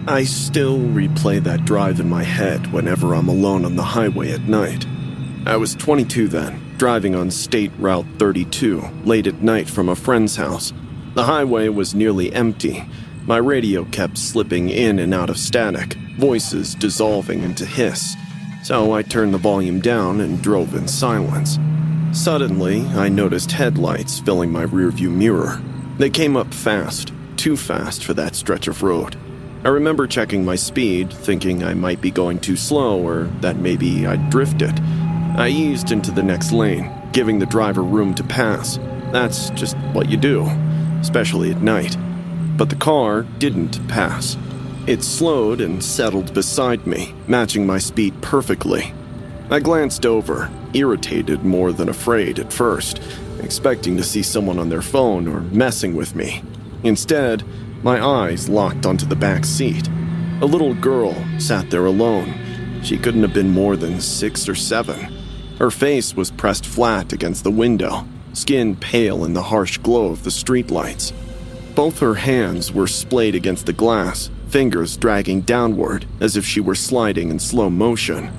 I still replay that drive in my head whenever I'm alone on the highway at night. I was 22 then, driving on State Route 32 late at night from a friend's house. The highway was nearly empty. My radio kept slipping in and out of static, voices dissolving into hiss. So I turned the volume down and drove in silence. Suddenly, I noticed headlights filling my rearview mirror. They came up fast, too fast for that stretch of road. I remember checking my speed, thinking I might be going too slow or that maybe I'd drifted. I eased into the next lane, giving the driver room to pass. That's just what you do, especially at night. But the car didn't pass. It slowed and settled beside me, matching my speed perfectly. I glanced over, irritated more than afraid at first, expecting to see someone on their phone or messing with me. Instead, my eyes locked onto the back seat. A little girl sat there alone. She couldn't have been more than 6 or 7. Her face was pressed flat against the window, skin pale in the harsh glow of the streetlights. Both her hands were splayed against the glass, fingers dragging downward as if she were sliding in slow motion.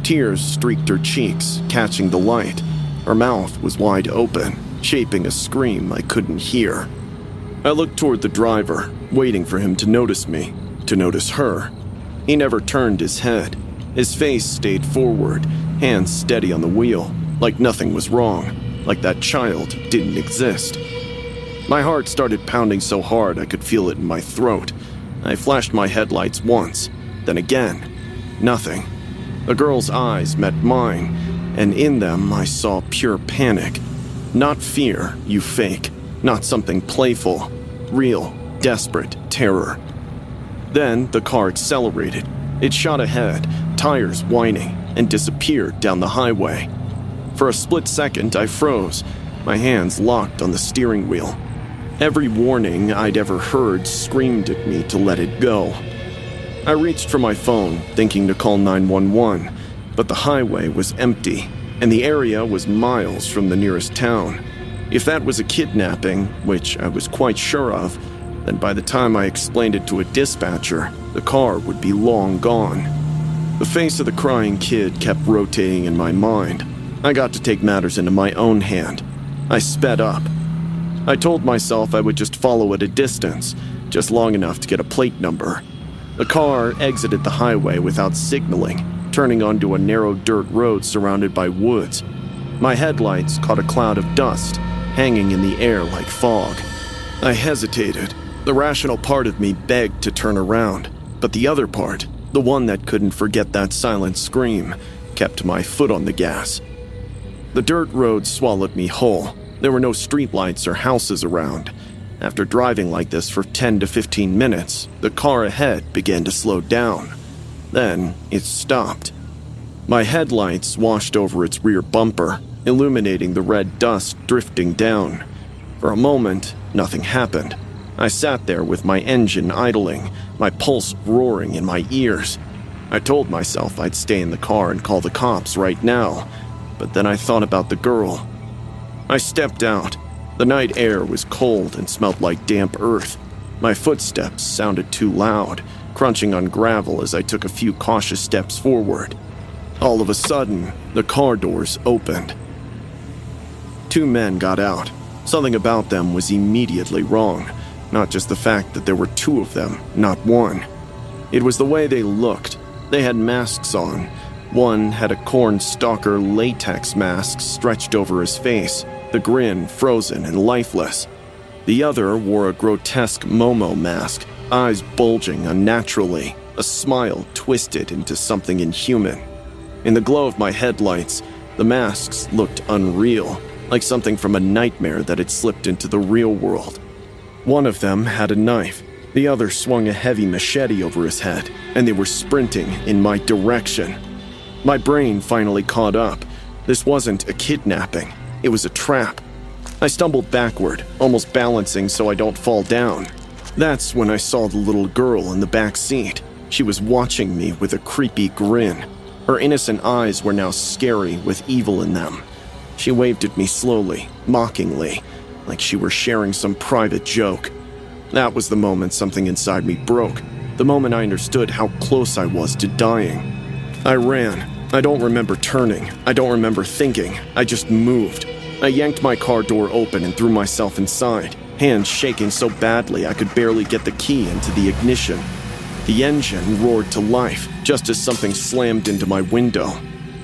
Tears streaked her cheeks, catching the light. Her mouth was wide open, shaping a scream I couldn't hear. I looked toward the driver, waiting for him to notice me, to notice her. He never turned his head. His face stayed forward, hands steady on the wheel, like nothing was wrong, like that child didn't exist. My heart started pounding so hard I could feel it in my throat. I flashed my headlights once, then again. Nothing. The girl's eyes met mine, and in them I saw pure panic. Not fear, you fake. Not something playful. Real, desperate terror. Then the car accelerated. It shot ahead, tires whining, and disappeared down the highway. For a split second, I froze, my hands locked on the steering wheel. Every warning I'd ever heard screamed at me to let it go. I reached for my phone, thinking to call 911, but the highway was empty, and the area was miles from the nearest town. If that was a kidnapping, which I was quite sure of, then by the time I explained it to a dispatcher, the car would be long gone. The face of the crying kid kept rotating in my mind. I got to take matters into my own hand. I sped up. I told myself I would just follow at a distance, just long enough to get a plate number. The car exited the highway without signaling, turning onto a narrow dirt road surrounded by woods. My headlights caught a cloud of dust, hanging in the air like fog. I hesitated. The rational part of me begged to turn around, but the other part, the one that couldn't forget that silent scream, kept my foot on the gas. The dirt road swallowed me whole. There were no streetlights or houses around. After driving like this for 10 to 15 minutes, the car ahead began to slow down. Then it stopped. My headlights washed over its rear bumper, illuminating the red dust drifting down. For a moment, nothing happened. I sat there with my engine idling, my pulse roaring in my ears. I told myself I'd stay in the car and call the cops right now, but then I thought about the girl. I stepped out. The night air was cold and smelled like damp earth. My footsteps sounded too loud, crunching on gravel as I took a few cautious steps forward. All of a sudden, the car doors opened. 2 men got out. Something about them was immediately wrong. Not just the fact that there were 2 of them, not 1. It was the way they looked. They had masks on. One had a cornstalker latex mask stretched over his face, the grin frozen and lifeless. The other wore a grotesque Momo mask, eyes bulging unnaturally, a smile twisted into something inhuman. In the glow of my headlights, the masks looked unreal, like something from a nightmare that had slipped into the real world. One of them had a knife. The other swung a heavy machete over his head, and they were sprinting in my direction. My brain finally caught up. This wasn't a kidnapping. It was a trap. I stumbled backward, almost balancing so I don't fall down. That's when I saw the little girl in the back seat. She was watching me with a creepy grin. Her innocent eyes were now scary with evil in them. She waved at me slowly, mockingly, like she were sharing some private joke. That was the moment something inside me broke. the moment I understood how close I was to dying. I ran. I don't remember turning. I don't remember thinking. I just moved. I yanked my car door open and threw myself inside, hands shaking so badly I could barely get the key into the ignition. The engine roared to life just as something slammed into my window.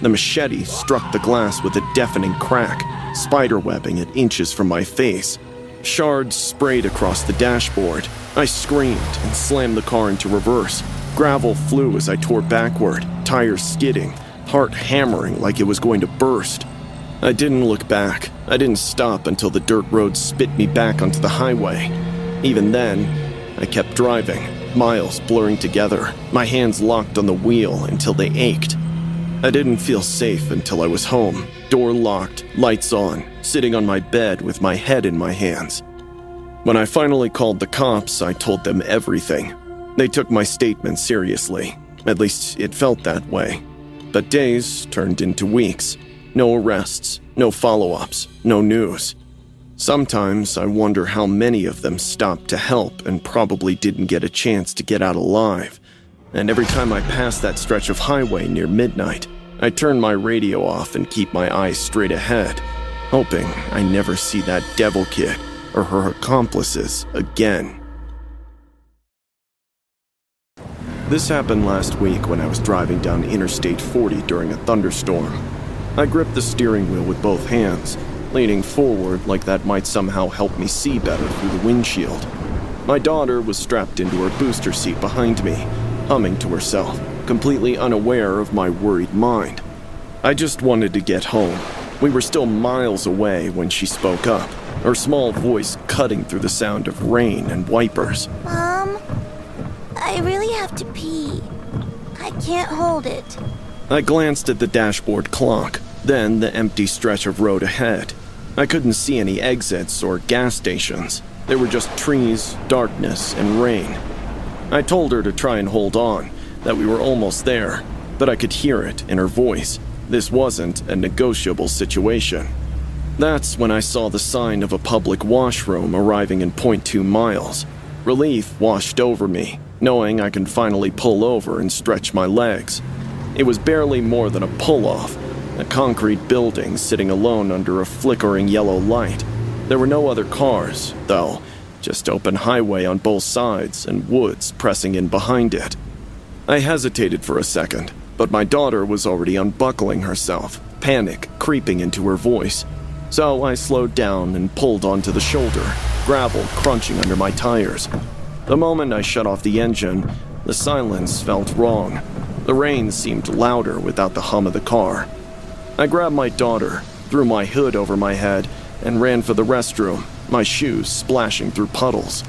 The machete struck the glass with a deafening crack, spiderwebbing at inches from my face. Shards sprayed across the dashboard. I screamed and slammed the car into reverse. Gravel flew as I tore backward, tires skidding, heart hammering like it was going to burst. I didn't look back. I didn't stop until the dirt road spit me back onto the highway. Even then, I kept driving, miles blurring together, my hands locked on the wheel until they ached. I didn't feel safe until I was home, door locked, lights on, sitting on my bed with my head in my hands. When I finally called the cops, I told them everything. They took my statement seriously. At least it felt that way. But days turned into weeks. No arrests, no follow-ups, no news. Sometimes I wonder how many of them stopped to help and probably didn't get a chance to get out alive. And every time I pass that stretch of highway near midnight, I turn my radio off and keep my eyes straight ahead, hoping I never see that devil kid or her accomplices again. This happened last week when I was driving down Interstate 40 during a thunderstorm. I gripped the steering wheel with both hands, leaning forward like that might somehow help me see better through the windshield. My daughter was strapped into her booster seat behind me, humming to herself, completely unaware of my worried mind. I just wanted to get home. We were still miles away when she spoke up, her small voice cutting through the sound of rain and wipers. Mom, I really have to pee. I can't hold it. I glanced at the dashboard clock, then the empty stretch of road ahead. I couldn't see any exits or gas stations. There were just trees, darkness, and rain. I told her to try and hold on, that we were almost there, but I could hear it in her voice. This wasn't a negotiable situation. That's when I saw the sign of a public washroom arriving in 0.2 miles. Relief washed over me, knowing I can finally pull over and stretch my legs. It was barely more than a pull-off, a concrete building sitting alone under a flickering yellow light. There were no other cars, though, just open highway on both sides and woods pressing in behind it. I hesitated for a second, but my daughter was already unbuckling herself, panic creeping into her voice. So I slowed down and pulled onto the shoulder, gravel crunching under my tires. The moment I shut off the engine, the silence felt wrong. The rain seemed louder without the hum of the car. I grabbed my daughter, threw my hood over my head, and ran for the restroom, my shoes splashing through puddles.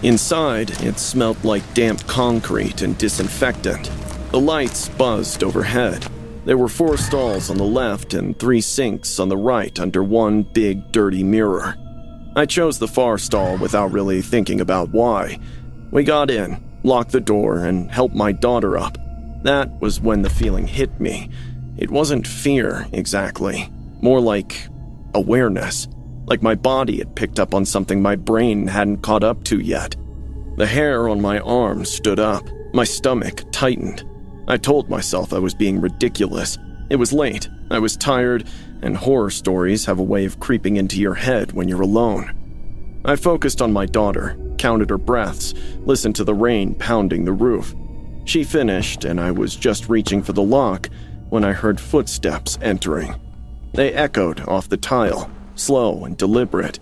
Inside, it smelled like damp concrete and disinfectant. The lights buzzed overhead. There were 4 stalls on the left and 3 sinks on the right under one big, dirty mirror. I chose the far stall without really thinking about why. We got in, locked the door, and helped my daughter up. That was when the feeling hit me. It wasn't fear, exactly. More like awareness. Like my body had picked up on something my brain hadn't caught up to yet. The hair on my arm stood up. My stomach tightened. I told myself I was being ridiculous. It was late, I was tired, and horror stories have a way of creeping into your head when you're alone. I focused on my daughter, counted her breaths, listened to the rain pounding the roof. She finished, and I was just reaching for the lock when I heard footsteps entering. They echoed off the tile, slow and deliberate.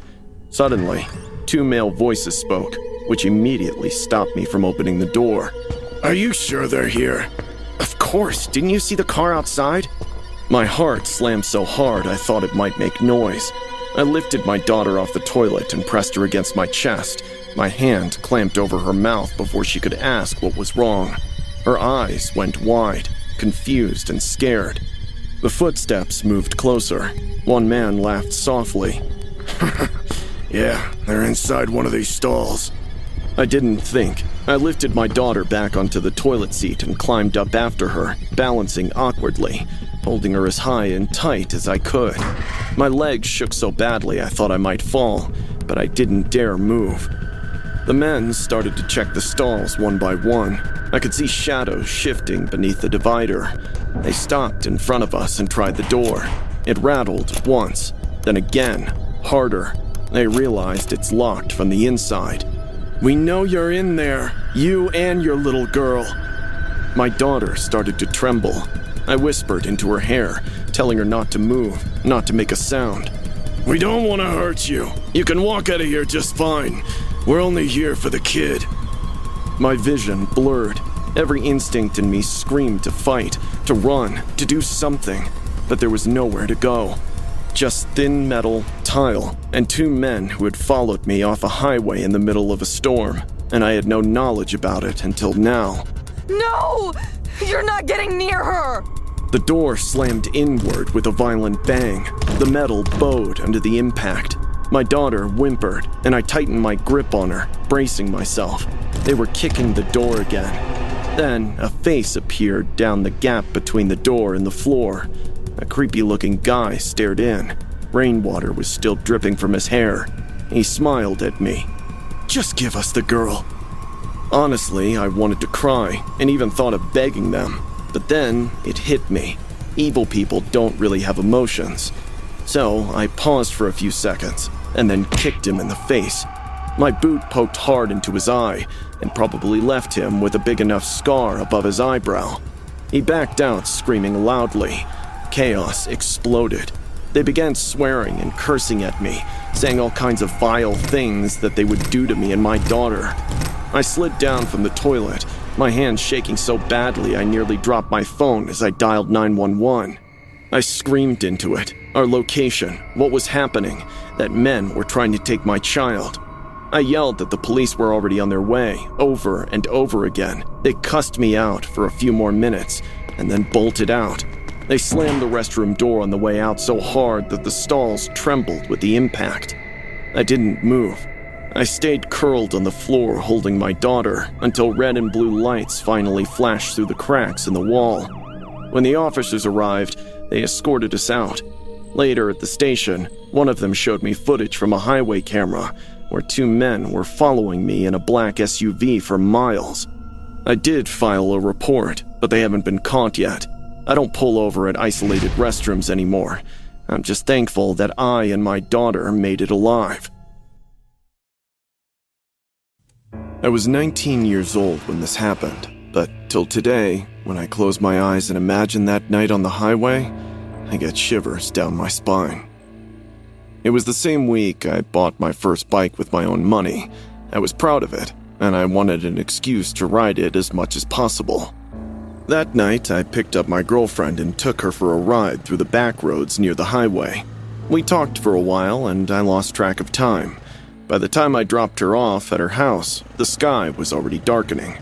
Suddenly, 2 male voices spoke, which immediately stopped me from opening the door. Are you sure they're here? Of course, didn't you see the car outside? My heart slammed so hard I thought it might make noise. I lifted my daughter off the toilet and pressed her against my chest, my hand clamped over her mouth before she could ask what was wrong. Her eyes went wide, confused and scared. The footsteps moved closer. One man laughed softly. Yeah, they're inside one of these stalls. I didn't think. I lifted my daughter back onto the toilet seat and climbed up after her, balancing awkwardly, holding her as high and tight as I could. My legs shook so badly I thought I might fall, but I didn't dare move. The men started to check the stalls one by one. I could see shadows shifting beneath the divider. They stopped in front of us and tried the door. It rattled once, then again, harder. They realized it's locked from the inside. "We know you're in there, you and your little girl." My daughter started to tremble. I whispered into her hair, telling her not to move, not to make a sound. "We don't want to hurt you. You can walk out of here just fine. We're only here for the kid." My vision blurred. Every instinct in me screamed to fight, to run, to do something, but there was nowhere to go. Just thin metal, tile, and two men who had followed me off a highway in the middle of a storm, and I had no knowledge about it until now. No! You're not getting near her! The door slammed inward with a violent bang. The metal bowed under the impact. My daughter whimpered, and I tightened my grip on her, bracing myself. They were kicking the door again. Then a face appeared down the gap between the door and the floor. A creepy-looking guy stared in. Rainwater was still dripping from his hair. He smiled at me. "Just give us the girl." Honestly, I wanted to cry, and even thought of begging them. But then it hit me. Evil people don't really have emotions. So I paused for a few seconds, and then kicked him in the face. My boot poked hard into his eye, and probably left him with a big enough scar above his eyebrow. He backed out, screaming loudly. Chaos exploded. They began swearing and cursing at me, saying all kinds of vile things that they would do to me and my daughter. I slid down from the toilet, my hand shaking so badly I nearly dropped my phone as I dialed 911. I screamed into it, our location, what was happening, that men were trying to take my child. I yelled that the police were already on their way, over and over again. They cussed me out for a few more minutes, and then bolted out. They slammed the restroom door on the way out so hard that the stalls trembled with the impact. I didn't move. I stayed curled on the floor holding my daughter until red and blue lights finally flashed through the cracks in the wall. When the officers arrived, they escorted us out. Later at the station, one of them showed me footage from a highway camera where two men were following me in a black SUV for miles. I did file a report, but they haven't been caught yet. I don't pull over at isolated restrooms anymore. I'm just thankful that I and my daughter made it alive. I was 19 years old when this happened, but till today, when I close my eyes and imagine that night on the highway, I get shivers down my spine. It was the same week I bought my first bike with my own money. I was proud of it, and I wanted an excuse to ride it as much as possible. That night, I picked up my girlfriend and took her for a ride through the back roads near the highway. We talked for a while, and I lost track of time. By the time I dropped her off at her house, the sky was already darkening.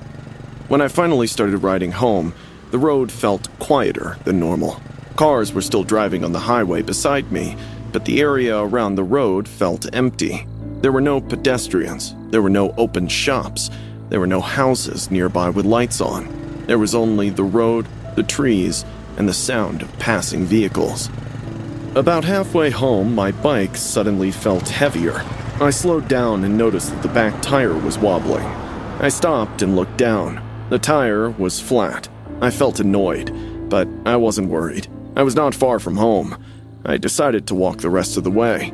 When I finally started riding home, the road felt quieter than normal. Cars were still driving on the highway beside me, but the area around the road felt empty. There were no pedestrians, there were no open shops, there were no houses nearby with lights on. There was only the road, the trees, and the sound of passing vehicles. About halfway home, my bike suddenly felt heavier. I slowed down and noticed that the back tire was wobbling. I stopped and looked down. The tire was flat. I felt annoyed, but I wasn't worried. I was not far from home. I decided to walk the rest of the way.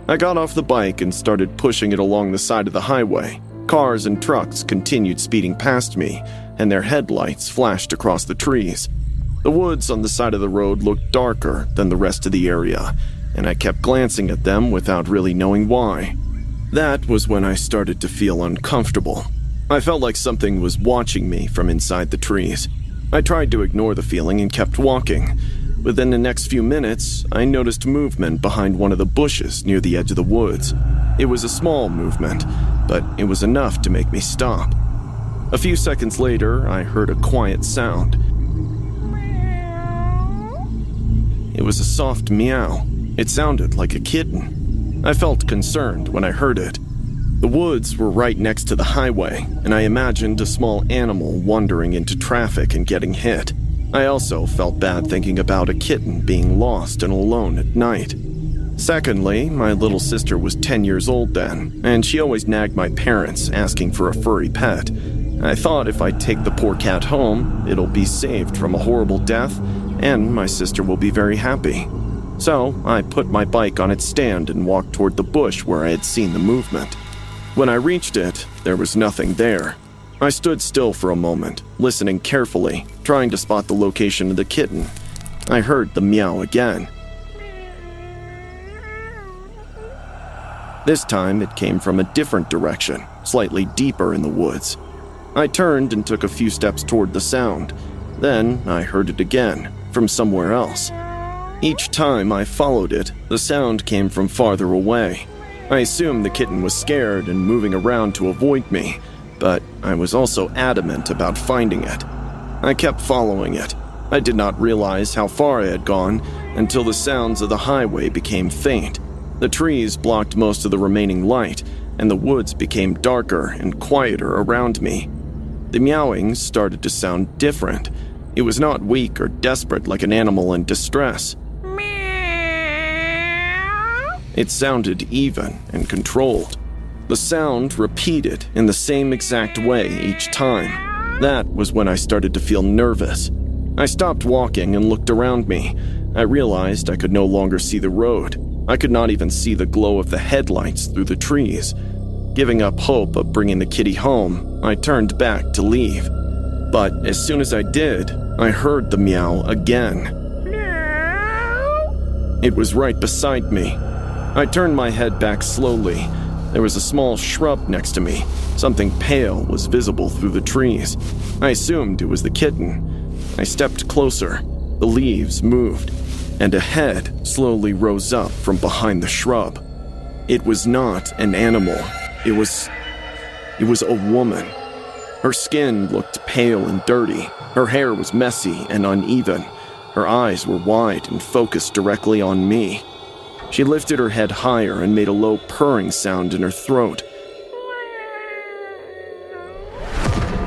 I got off the bike and started pushing it along the side of the highway. Cars and trucks continued speeding past me, and their headlights flashed across the trees. The woods on the side of the road looked darker than the rest of the area, and I kept glancing at them without really knowing why. That was when I started to feel uncomfortable. I felt like something was watching me from inside the trees. I tried to ignore the feeling and kept walking. Within the next few minutes, I noticed movement behind one of the bushes near the edge of the woods. It was a small movement, but it was enough to make me stop. A few seconds later, I heard a quiet sound. It was a soft meow. It sounded like a kitten. I felt concerned when I heard it. The woods were right next to the highway, and I imagined a small animal wandering into traffic and getting hit. I also felt bad thinking about a kitten being lost and alone at night. Secondly, my little sister was 10 years old then, and she always nagged my parents asking for a furry pet. I thought if I take the poor cat home, it'll be saved from a horrible death, and my sister will be very happy. So I put my bike on its stand and walked toward the bush where I had seen the movement. When I reached it, there was nothing there. I stood still for a moment, listening carefully, trying to spot the location of the kitten. I heard the meow again. This time it came from a different direction, slightly deeper in the woods. I turned and took a few steps toward the sound. Then I heard it again, from somewhere else. Each time I followed it, the sound came from farther away. I assumed the kitten was scared and moving around to avoid me, but I was also adamant about finding it. I kept following it. I did not realize how far I had gone until the sounds of the highway became faint. The trees blocked most of the remaining light, and the woods became darker and quieter around me. The meowing started to sound different. It was not weak or desperate like an animal in distress. It sounded even and controlled. The sound repeated in the same exact way each time. That was when I started to feel nervous. I stopped walking and looked around me. I realized I could no longer see the road. I could not even see the glow of the headlights through the trees. Giving up hope of bringing the kitty home, I turned back to leave. But as soon as I did, I heard the meow again. It was right beside me. I turned my head back slowly. There was a small shrub next to me. Something pale was visible through the trees. I assumed it was the kitten. I stepped closer. The leaves moved, and a head slowly rose up from behind the shrub. It was not an animal. It was a woman. Her skin looked pale and dirty. Her hair was messy and uneven. Her eyes were wide and focused directly on me. She lifted her head higher and made a low purring sound in her throat.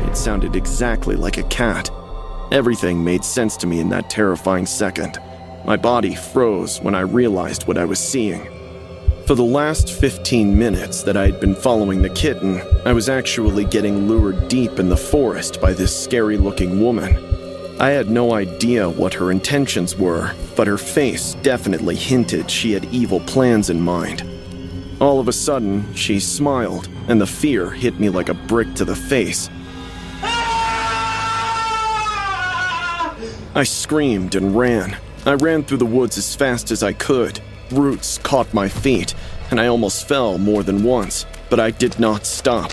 It sounded exactly like a cat. Everything made sense to me in that terrifying second. My body froze when I realized what I was seeing. For the last 15 minutes that I had been following the kitten, I was actually getting lured deep in the forest by this scary-looking woman. I had no idea what her intentions were, but her face definitely hinted she had evil plans in mind. All of a sudden, she smiled, and the fear hit me like a brick to the face. I screamed and ran. I ran through the woods as fast as I could. Roots caught my feet, and I almost fell more than once, but I did not stop.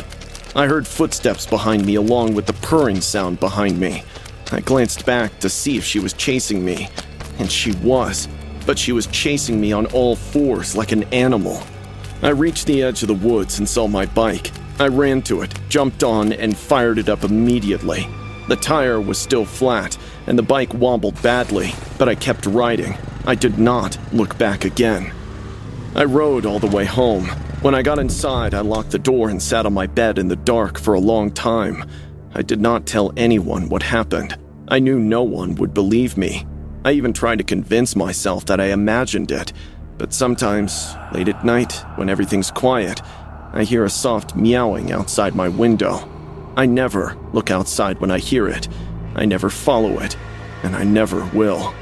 I heard footsteps behind me along with the purring sound behind me. I glanced back to see if she was chasing me, and she was, but she was chasing me on all fours like an animal. I reached the edge of the woods and saw my bike. I ran to it, jumped on, and fired it up immediately. The tire was still flat, and the bike wobbled badly, but I kept riding. I did not look back again. I rode all the way home. When I got inside, I locked the door and sat on my bed in the dark for a long time. I did not tell anyone what happened. I knew no one would believe me. I even tried to convince myself that I imagined it, but sometimes, late at night, when everything's quiet, I hear a soft meowing outside my window. I never look outside when I hear it. I never follow it, and I never will.